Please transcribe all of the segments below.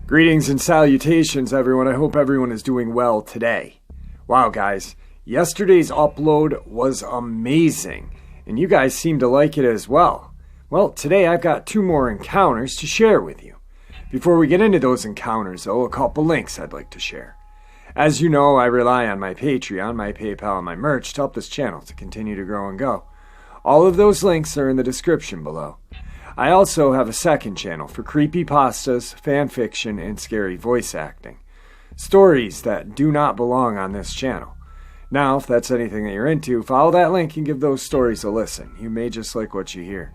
Greetings and salutations, everyone. I hope everyone is doing well today. Wow, guys, yesterday's upload was amazing, and you guys seem to like it as well. Well, today I've got 2 more encounters to share with you. Before we get into those encounters, though, a couple links I'd like to share. As you know, I rely on my Patreon, my PayPal, and my merch to help this channel to continue to grow and go. All of those links are in the description below. I also have a second channel for creepypastas, fanfiction, and scary voice acting. Stories that do not belong on this channel. Now, if that's anything that you're into, follow that link and give those stories a listen. You may just like what you hear.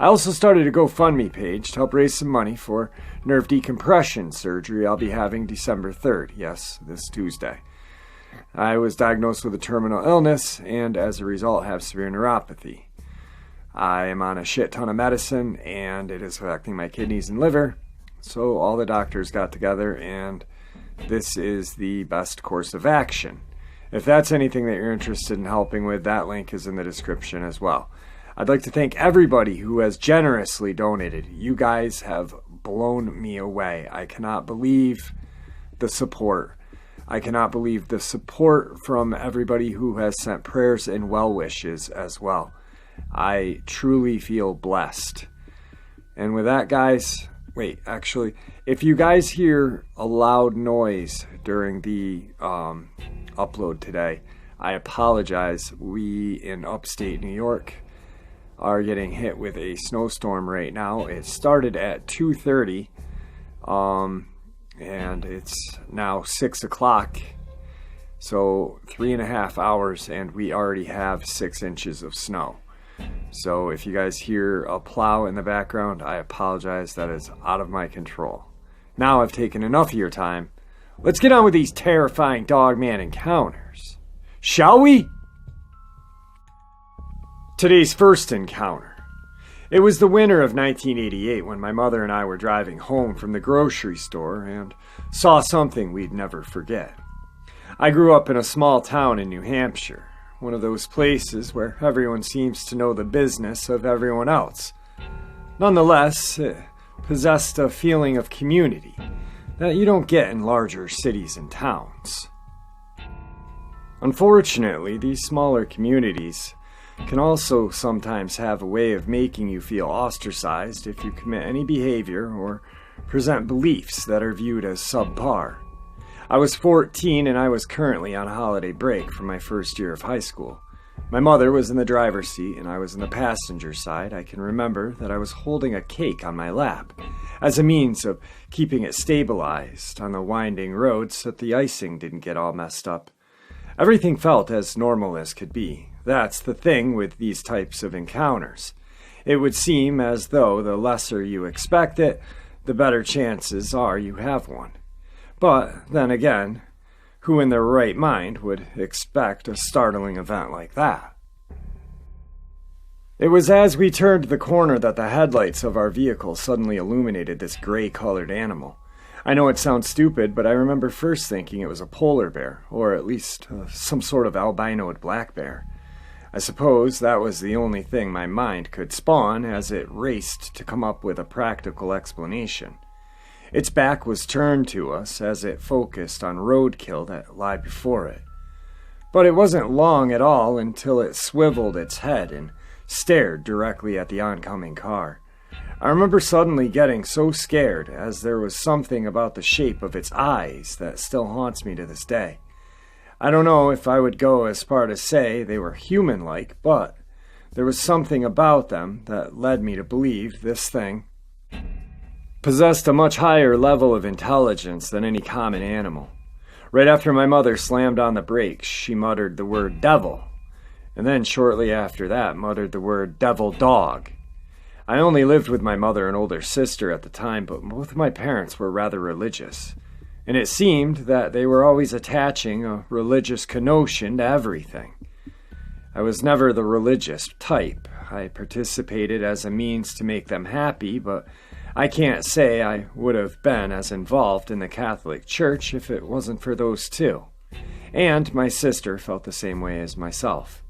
I also started a GoFundMe page to help raise some money for nerve decompression surgery I'll be having December 3rd. Yes, this Tuesday. I was diagnosed with a terminal illness and as a result have severe neuropathy. I am on a shit ton of medicine and it is affecting my kidneys and liver. So all the doctors got together and this is the best course of action. If that's anything that you're interested in helping with, that link is in the description as well. I'd like to thank everybody who has generously donated. You guys have blown me away. I cannot believe the support. I cannot believe the support from everybody who has sent prayers and well wishes as well. I truly feel blessed. And with that, guys, if you guys hear a loud noise during the upload today, I apologize. We in upstate New York are getting hit with a snowstorm right now. It started at 2:30 and it's now 6 o'clock, so 3.5 hours and we already have 6 inches of snow. So if you guys hear a plow in the background, I apologize. That is out of my control. Now I've taken enough of your time. Let's get on with these terrifying Dogman encounters, shall we? Today's first encounter. It was the winter of 1988 when my mother and I were driving home from the grocery store and saw something we'd never forget. I grew up in a small town in New Hampshire, one of those places where everyone seems to know the business of everyone else. Nonetheless, it possessed a feeling of community that you don't get in larger cities and towns. Unfortunately, these smaller communities can also sometimes have a way of making you feel ostracized if you commit any behavior or present beliefs that are viewed as subpar. I was 14 and I was currently on a holiday break from my first year of high school. My mother was in the driver's seat and I was in the passenger side. I can remember that I was holding a cake on my lap as a means of keeping it stabilized on the winding road so that the icing didn't get all messed up. Everything felt as normal as could be. That's the thing with these types of encounters. It would seem as though the lesser you expect it, the better chances are you have one. But then again, who in their right mind would expect a startling event like that? It was as we turned the corner that the headlights of our vehicle suddenly illuminated this gray-colored animal. I know it sounds stupid, but I remember first thinking it was a polar bear, or at least some sort of albinoed black bear. I suppose that was the only thing my mind could spawn as it raced to come up with a practical explanation. Its back was turned to us as it focused on roadkill that lay before it. But it wasn't long at all until it swiveled its head and stared directly at the oncoming car. I remember suddenly getting so scared as there was something about the shape of its eyes that still haunts me to this day. I don't know if I would go as far to say they were human-like, but there was something about them that led me to believe this thing possessed a much higher level of intelligence than any common animal. Right after my mother slammed on the brakes, she muttered the word devil, and then shortly after that muttered the word devil dog. I only lived with my mother and older sister at the time, but both of my parents were rather religious. And it seemed that they were always attaching a religious connotation to everything. I was never the religious type. I participated as a means to make them happy, but I can't say I would have been as involved in the Catholic Church if it wasn't for those two. And my sister felt the same way as myself.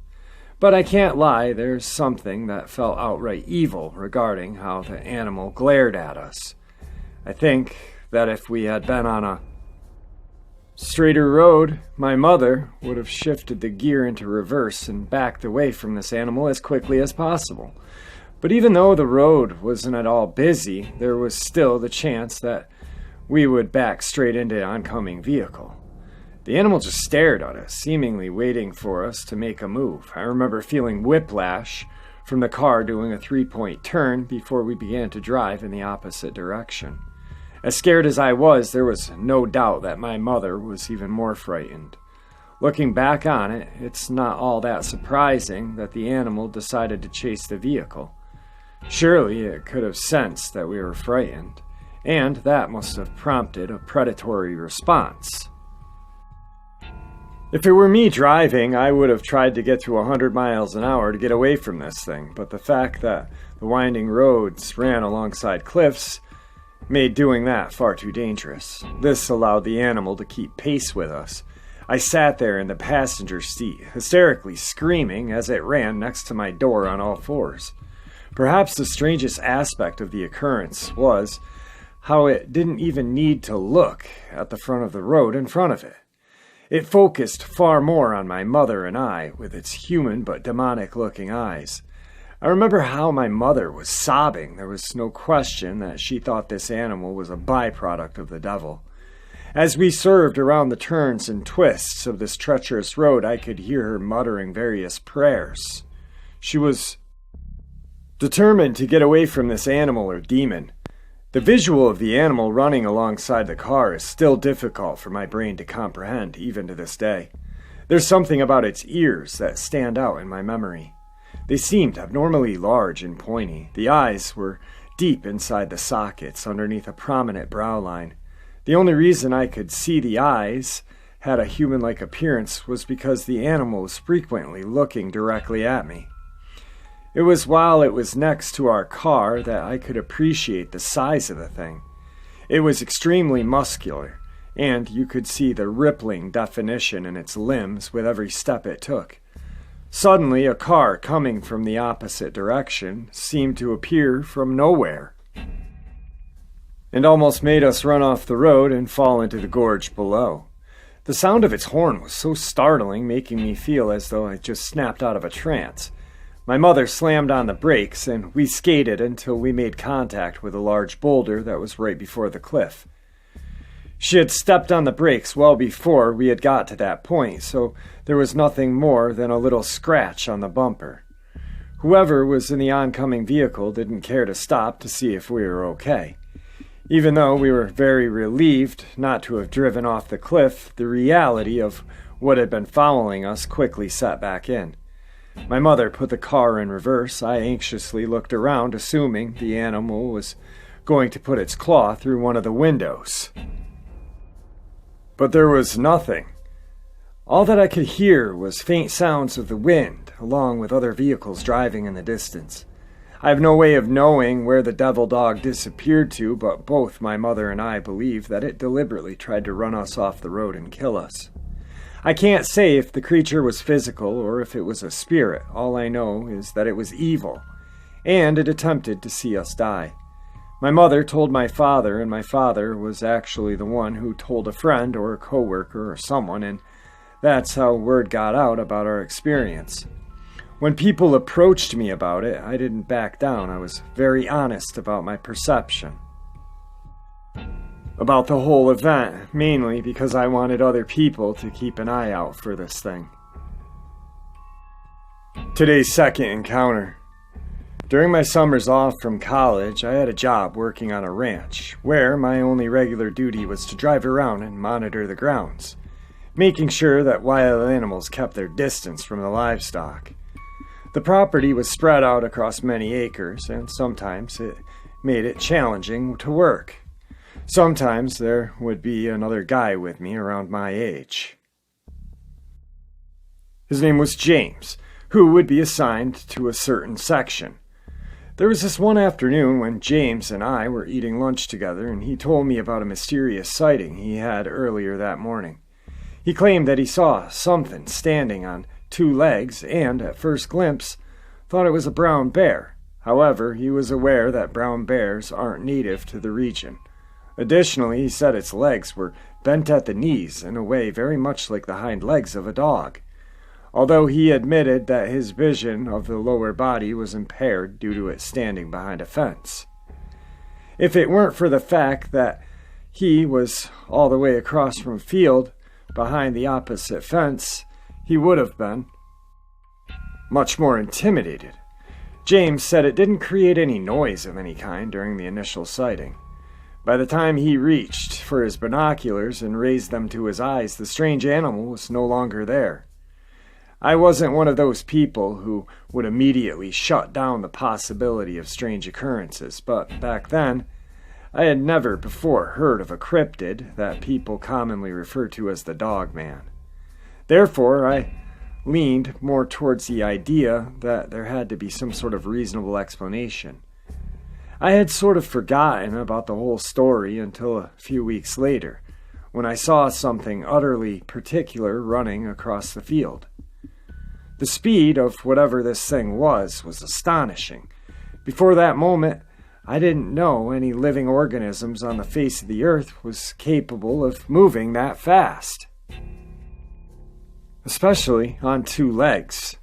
But I can't lie, there's something that felt outright evil regarding how the animal glared at us. I think that if we had been on a straighter road, my mother would have shifted the gear into reverse and backed away from this animal as quickly as possible. But even though the road wasn't at all busy, there was still the chance that we would back straight into an oncoming vehicle. The animal just stared at us, seemingly waiting for us to make a move. I remember feeling whiplash from the car doing a 3-point turn before we began to drive in the opposite direction. As scared as I was, there was no doubt that my mother was even more frightened. Looking back on it, it's not all that surprising that the animal decided to chase the vehicle. Surely it could have sensed that we were frightened, and that must have prompted a predatory response. If it were me driving, I would have tried to get to 100 miles an hour to get away from this thing, but the fact that the winding roads ran alongside cliffs made doing that far too dangerous. This allowed the animal to keep pace with us. I sat there in the passenger seat, hysterically screaming as it ran next to my door on all fours. Perhaps the strangest aspect of the occurrence was how it didn't even need to look at the front of the road in front of it. It focused far more on my mother and I, with its human but demonic-looking eyes. I remember how my mother was sobbing. There was no question that she thought this animal was a byproduct of the devil. As we swerved around the turns and twists of this treacherous road, I could hear her muttering various prayers. She was determined to get away from this animal or demon. The visual of the animal running alongside the car is still difficult for my brain to comprehend, even to this day. There's something about its ears that stand out in my memory. They seemed abnormally large and pointy. The eyes were deep inside the sockets, underneath a prominent brow line. The only reason I could see the eyes had a human-like appearance was because the animal was frequently looking directly at me. It was while it was next to our car that I could appreciate the size of the thing. It was extremely muscular, and you could see the rippling definition in its limbs with every step it took. Suddenly, a car coming from the opposite direction seemed to appear from nowhere, and almost made us run off the road and fall into the gorge below. The sound of its horn was so startling, making me feel as though I just snapped out of a trance. My mother slammed on the brakes, and we skated until we made contact with a large boulder that was right before the cliff. She had stepped on the brakes well before we had got to that point, so there was nothing more than a little scratch on the bumper. Whoever was in the oncoming vehicle didn't care to stop to see if we were okay. Even though we were very relieved not to have driven off the cliff, the reality of what had been following us quickly set back in. My mother put the car in reverse. I anxiously looked around, assuming the animal was going to put its claw through one of the windows. But there was nothing. All that I could hear was faint sounds of the wind, along with other vehicles driving in the distance. I have no way of knowing where the devil dog disappeared to, but both my mother and I believe that it deliberately tried to run us off the road and kill us. I can't say if the creature was physical or if it was a spirit. All I know is that it was evil, and it attempted to see us die. My mother told my father, and my father was actually the one who told a friend or a coworker or someone, and that's how word got out about our experience. When people approached me about it, I didn't back down. I was very honest about my perception about the whole event, mainly because I wanted other people to keep an eye out for this thing. Today's second encounter. During my summers off from college, I had a job working on a ranch, where my only regular duty was to drive around and monitor the grounds, making sure that wild animals kept their distance from the livestock. The property was spread out across many acres, and sometimes it made it challenging to work. Sometimes there would be another guy with me around my age. His name was James, who would be assigned to a certain section. There was this one afternoon when James and I were eating lunch together, and he told me about a mysterious sighting he had earlier that morning. He claimed that he saw something standing on 2 legs and, at first glimpse, thought it was a brown bear. However, he was aware that brown bears aren't native to the region. Additionally, he said its legs were bent at the knees in a way very much like the hind legs of a dog, although he admitted that his vision of the lower body was impaired due to it standing behind a fence. If it weren't for the fact that he was all the way across from field behind the opposite fence, he would have been much more intimidated. James said it didn't create any noise of any kind during the initial sighting. By the time he reached for his binoculars and raised them to his eyes, the strange animal was no longer there. I wasn't one of those people who would immediately shut down the possibility of strange occurrences, but back then, I had never before heard of a cryptid that people commonly refer to as the Dogman. Therefore, I leaned more towards the idea that there had to be some sort of reasonable explanation. I had sort of forgotten about the whole story until a few weeks later, when I saw something utterly particular running across the field. The speed of whatever this thing was astonishing. Before that moment, I didn't know any living organisms on the face of the earth was capable of moving that fast, especially on 2 legs.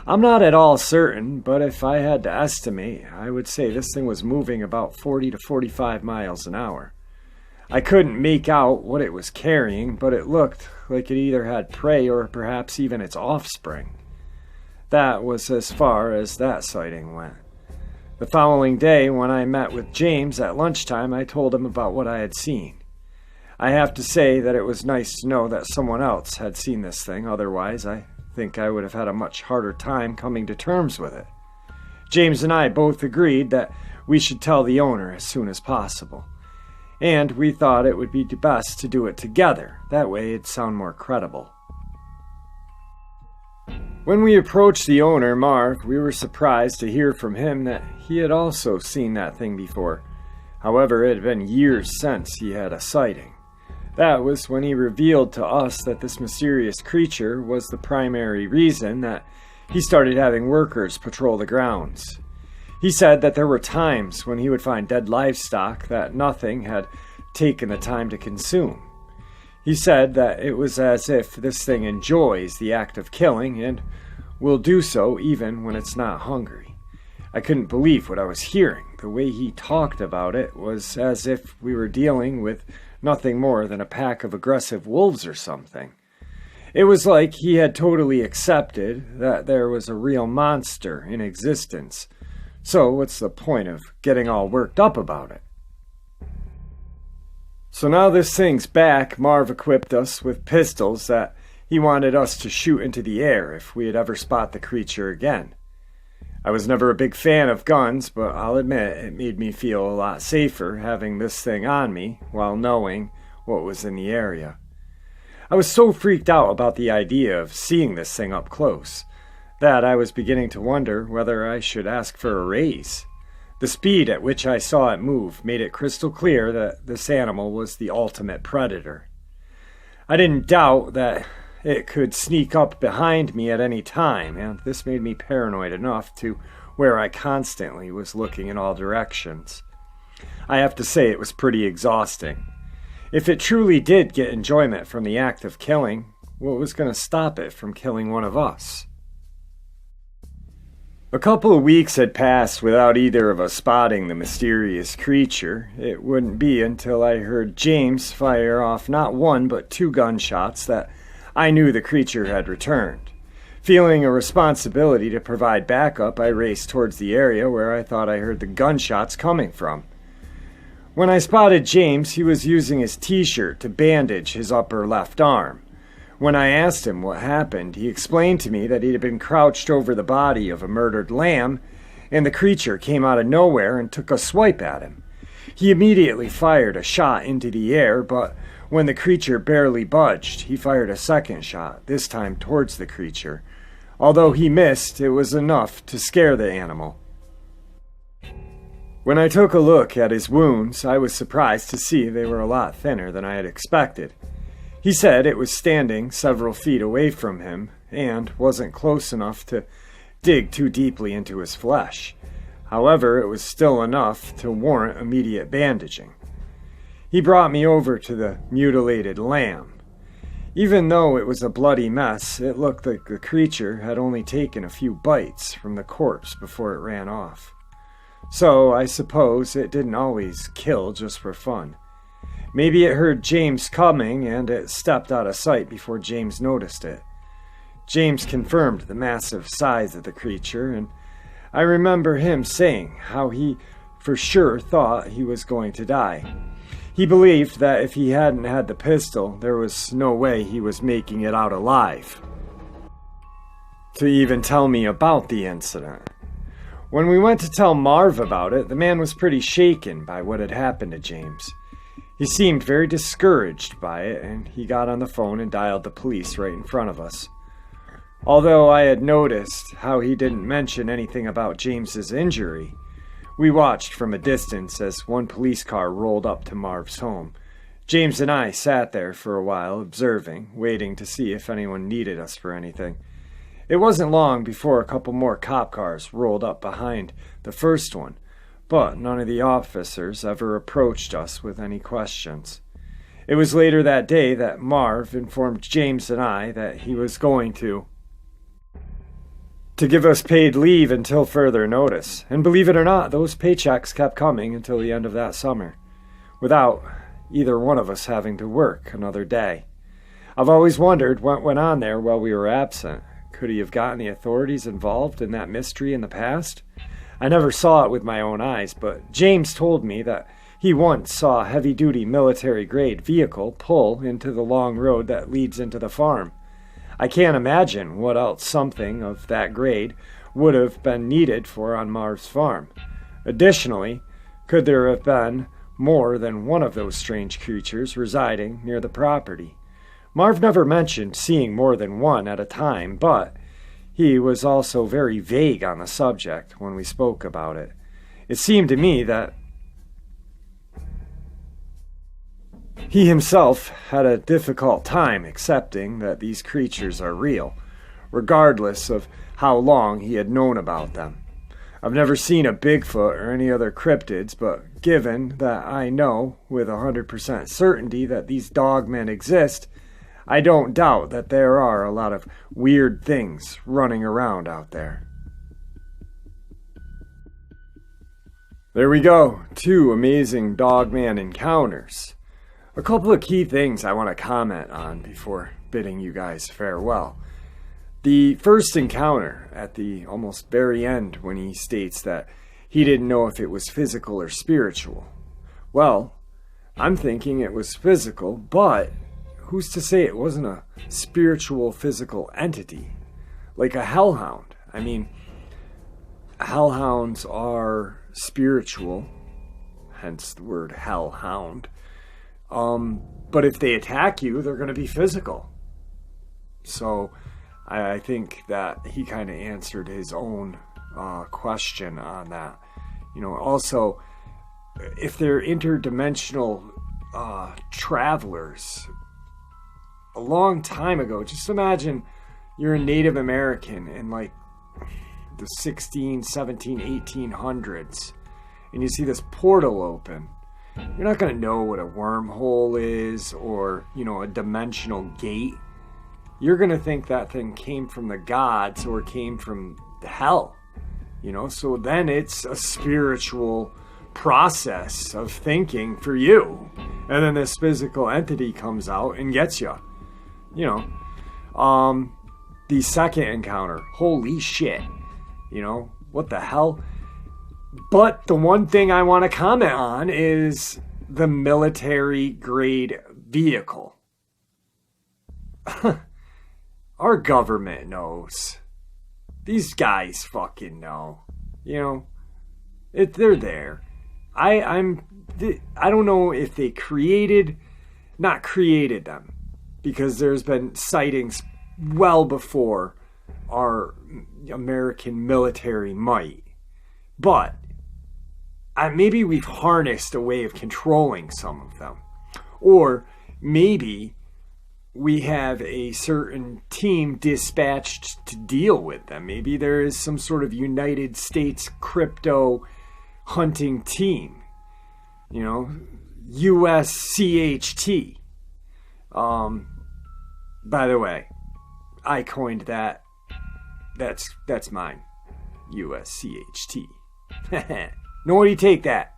I'm not at all certain, but if I had to estimate, I would say this thing was moving about 40 to 45 miles an hour. I couldn't make out what it was carrying, but it looked like it either had prey or perhaps even its offspring. That was as far as that sighting went. The following day, when I met with James at lunchtime, I told him about what I had seen. I have to say that it was nice to know that someone else had seen this thing, otherwise I think I would have had a much harder time coming to terms with it. James and I both agreed that we should tell the owner as soon as possible, and we thought it would be best to do it together. That way it'd sound more credible. When we approached the owner, Marv, we were surprised to hear from him that he had also seen that thing before. However, it had been years since he had a sighting. That was when he revealed to us that this mysterious creature was the primary reason that he started having workers patrol the grounds. He said that there were times when he would find dead livestock that nothing had taken the time to consume. He said that it was as if this thing enjoys the act of killing and will do so even when it's not hungry. I couldn't believe what I was hearing. The way he talked about it was as if we were dealing with nothing more than a pack of aggressive wolves or something. It was like he had totally accepted that there was a real monster in existence. So what's the point of getting all worked up about it? So now this thing's back, Marv equipped us with pistols that he wanted us to shoot into the air if we had ever spot the creature again. I was never a big fan of guns, but I'll admit it made me feel a lot safer having this thing on me while knowing what was in the area. I was so freaked out about the idea of seeing this thing up close that I was beginning to wonder whether I should ask for a raise. The speed at which I saw it move made it crystal clear that this animal was the ultimate predator. I didn't doubt that it could sneak up behind me at any time, and this made me paranoid enough to where I constantly was looking in all directions. I have to say it was pretty exhausting. If it truly did get enjoyment from the act of killing, what was going to stop it from killing one of us? A couple of weeks had passed without either of us spotting the mysterious creature. It wouldn't be until I heard James fire off not 1 but 2 gunshots that I knew the creature had returned. Feeling a responsibility to provide backup, I raced towards the area where I thought I heard the gunshots coming from. When I spotted James, he was using his t-shirt to bandage his upper left arm. When I asked him what happened, he explained to me that he had been crouched over the body of a murdered lamb, and the creature came out of nowhere and took a swipe at him. He immediately fired a shot into the air, but when the creature barely budged, he fired a second shot, this time towards the creature. Although he missed, it was enough to scare the animal. When I took a look at his wounds, I was surprised to see they were a lot thinner than I had expected. He said it was standing several feet away from him and wasn't close enough to dig too deeply into his flesh. However, it was still enough to warrant immediate bandaging. He brought me over to the mutilated lamb. Even though it was a bloody mess, it looked like the creature had only taken a few bites from the corpse before it ran off. So I suppose it didn't always kill just for fun. Maybe it heard James coming and it stepped out of sight before James noticed it. James confirmed the massive size of the creature, and I remember him saying how he for sure thought he was going to die. He believed that if he hadn't had the pistol, there was no way he was making it out alive. To even tell me about the incident. When we went to tell Marv about it, the man was pretty shaken by what had happened to James. He seemed very discouraged by it, and he got on the phone and dialed the police right in front of us. Although I had noticed how he didn't mention anything about James's injury, we watched from a distance as one police car rolled up to Marv's home. James and I sat there for a while, observing, waiting to see if anyone needed us for anything. It wasn't long before a couple more cop cars rolled up behind the first one, but none of the officers ever approached us with any questions. It was later that day that Marv informed James and I that he was going to give us paid leave until further notice. And believe it or not, those paychecks kept coming until the end of that summer, without either one of us having to work another day. I've always wondered what went on there while we were absent. Could he have gotten the authorities involved in that mystery in the past? I never saw it with my own eyes, but James told me that he once saw a heavy-duty military-grade vehicle pull into the long road that leads into the farm. I can't imagine what else something of that grade would have been needed for on Marv's farm. Additionally, could there have been more than one of those strange creatures residing near the property? Marv never mentioned seeing more than one at a time, but he was also very vague on the subject when we spoke about it. It seemed to me that he himself had a difficult time accepting that these creatures are real, regardless of how long he had known about them. I've never seen a Bigfoot or any other cryptids, but given that I know with 100% certainty that these dogmen exist, I don't doubt that there are a lot of weird things running around out there. There we go, 2 amazing Dogman encounters. A couple of key things I want to comment on before bidding you guys farewell. The first encounter at the almost very end when he states that he didn't know if it was physical or spiritual. Well, I'm thinking it was physical, but who's to say it wasn't a spiritual physical entity? Like a hellhound. I mean, hellhounds are spiritual, hence the word hellhound. But if they attack you, they're going to be physical. So I think that he kind of answered his own question on that. Also, if they're interdimensional travelers, a long time ago, just imagine you're a Native American in like the 16, 17, 1800s, and you see this portal open. You're not going to know what a wormhole is or, a dimensional gate. You're going to think that thing came from the gods or came from the hell. So then it's a spiritual process of thinking for you. And then this physical entity comes out and gets you. The second encounter, holy shit. What the hell? But the one thing I want to comment on is the military-grade vehicle. Our government knows. These guys fucking know. They're there. I don't know if they not created them, because there's been sightings well before our American military might. But maybe we've harnessed a way of controlling some of them. Or maybe we have a certain team dispatched to deal with them. Maybe there is some sort of United States crypto hunting team. You know, USCHT. By the way, I coined that. That's mine. USCHT. Nobody take that.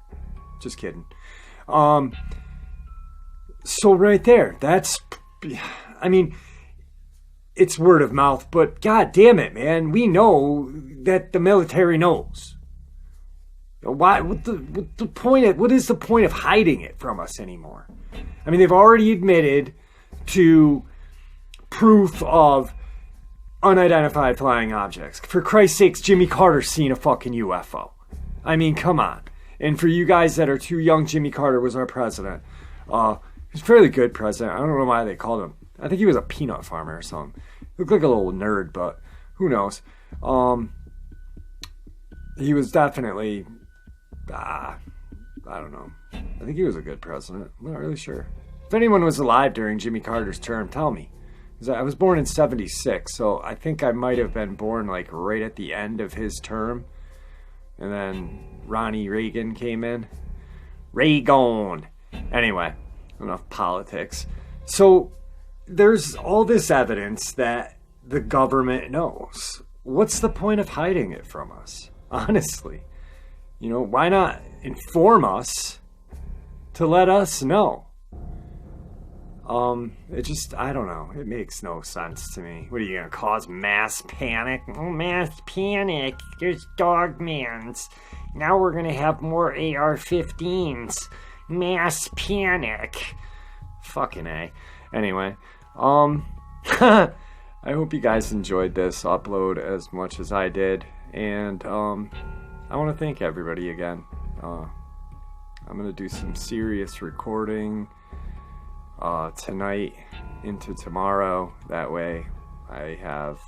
Just kidding. So right there, that's, I mean, it's word of mouth, but god damn it, man, we know that the military knows. Why? What the point? What is the point of hiding it from us anymore? I mean, they've already admitted to proof of unidentified flying objects. For Christ's sakes, Jimmy Carter's seen a fucking UFO. I mean, come on. And for you guys that are too young, Jimmy Carter was our president. He was a fairly good president. I don't know why they called him. I think he was a peanut farmer or something. He looked like a little nerd, but who knows. He was definitely, I don't know. I think he was a good president. I'm not really sure. If anyone was alive during Jimmy Carter's term, tell me. I was born in 76, so I think I might have been born like right at the end of his term. And then Ronnie Reagan came in. Reagan! Anyway, enough politics. So there's all this evidence that the government knows. What's the point of hiding it from us? Honestly. You know, why not inform us to let us know? It just, I don't know. It makes no sense to me. What are you gonna cause mass panic? Oh, mass panic. There's Dogmans. Now we're gonna have more AR-15s. Mass panic. Fucking A. Anyway, I hope you guys enjoyed this upload as much as I did. And, I want to thank everybody again. I'm gonna do some serious recording tonight into tomorrow. That way I have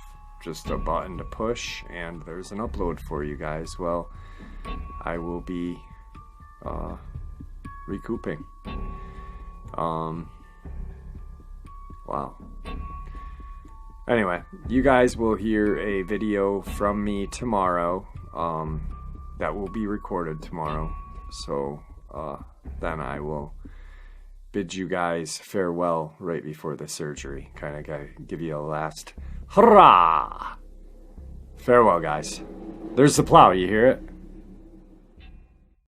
just a button to push and there's an upload for you guys. Well, I will be recouping. Wow. Anyway, you guys will hear a video from me tomorrow that will be recorded tomorrow. So then I will bid you guys farewell right before the surgery. Kind of give you a last hurrah. Farewell, guys. There's the plow, you hear it?